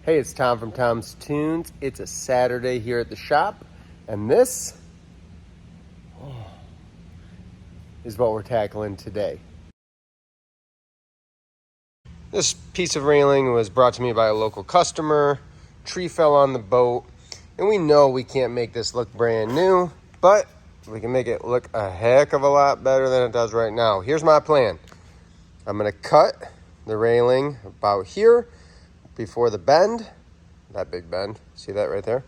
Hey, it's Tom from Tom's Toons. It's a Saturday here at the shop, and this is what we're tackling today. This piece of railing was brought to me by a local customer. Tree fell on the boat, and we know we can't make this look brand new, but we can make it look a heck of a lot better than it does right now. Here's my plan. I'm gonna cut the railing about here before the bend. That big bend, see that right there?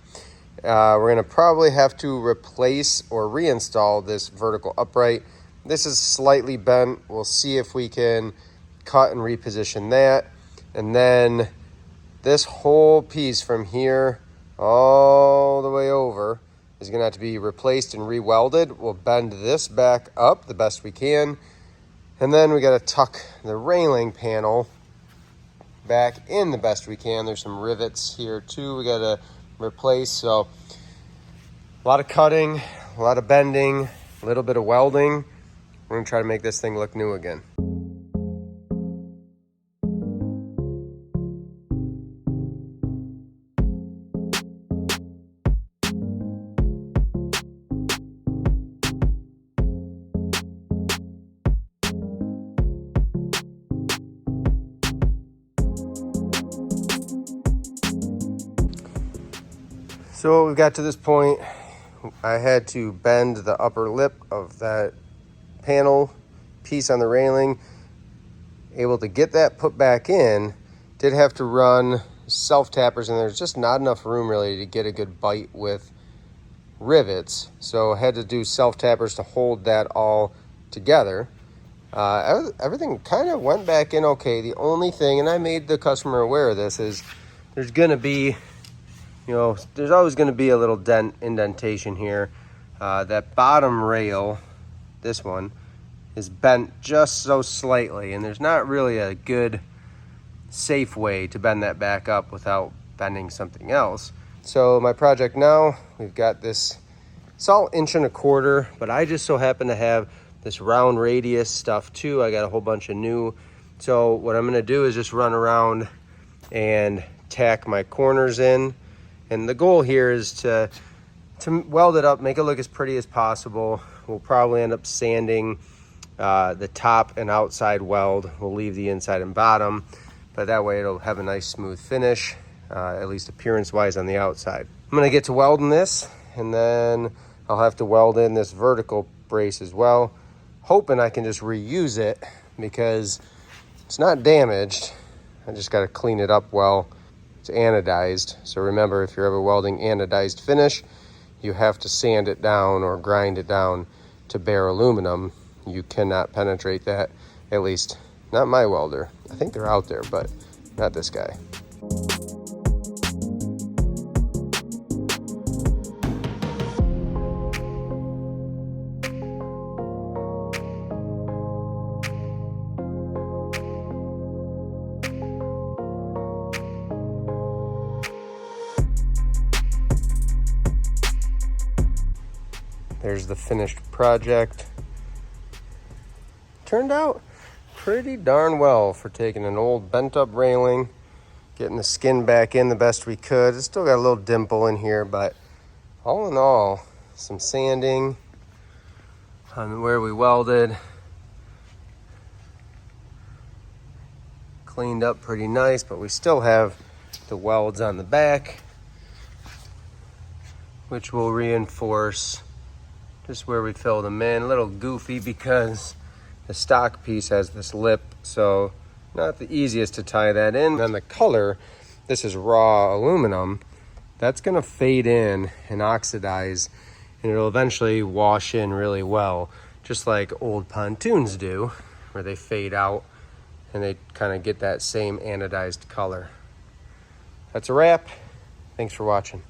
We're gonna probably have to replace or reinstall this vertical upright. This is slightly bent. We'll see if we can cut and reposition that. And then this whole piece from here all the way over is gonna have to be replaced and re-welded. We'll bend this back up the best we can. And then we gotta tuck the railing panel back in the best we can. There's some rivets here too we gotta replace. So a lot of cutting, a lot of bending, a little bit of welding. We're gonna try to make this thing look new again. So we got to this point, I had to bend the upper lip of that panel piece on the railing. Able to get that put back in. Did have to run self-tappers, and there's just not enough room really to get a good bite with rivets. So had to do self-tappers to hold that all together. Everything kind of went back in okay. The only thing, and I made the customer aware of this, is there's gonna be, there's always going to be a little indentation here. That bottom rail, this one, is bent just so slightly, and there's not really a good, safe way to bend that back up without bending something else. So my project now, we've got this, it's all 1.25 inches, but I just so happen to have this round radius stuff too. I got a whole bunch of new. So what I'm going to do is just run around and tack my corners in. And the goal here is to weld it up, make it look as pretty as possible. We'll probably end up sanding the top and outside weld. We'll leave the inside and bottom, but that way it'll have a nice smooth finish, at least appearance-wise on the outside. I'm gonna get to welding this, and then I'll have to weld in this vertical brace as well, hoping I can just reuse it because it's not damaged. I just gotta clean it up well. It's anodized, so remember, if you're ever welding anodized finish, you have to sand it down or grind it down to bare aluminum. You cannot penetrate that, at least not my welder. I think they're out there, but not this guy. There's the finished project. Turned out pretty darn well for taking an old bent up railing, getting the skin back in the best we could. It's still got a little dimple in here, but all in all, some sanding on where we welded. Cleaned up pretty nice, but we still have the welds on the back, which will reinforce just where we filled them in. A little goofy because the stock piece has this lip, so not the easiest to tie that in. Then the color, this is raw aluminum, that's gonna fade in and oxidize, and it'll eventually wash in really well, just like old pontoons do, where they fade out and they kind of get that same anodized color. That's a wrap. Thanks for watching.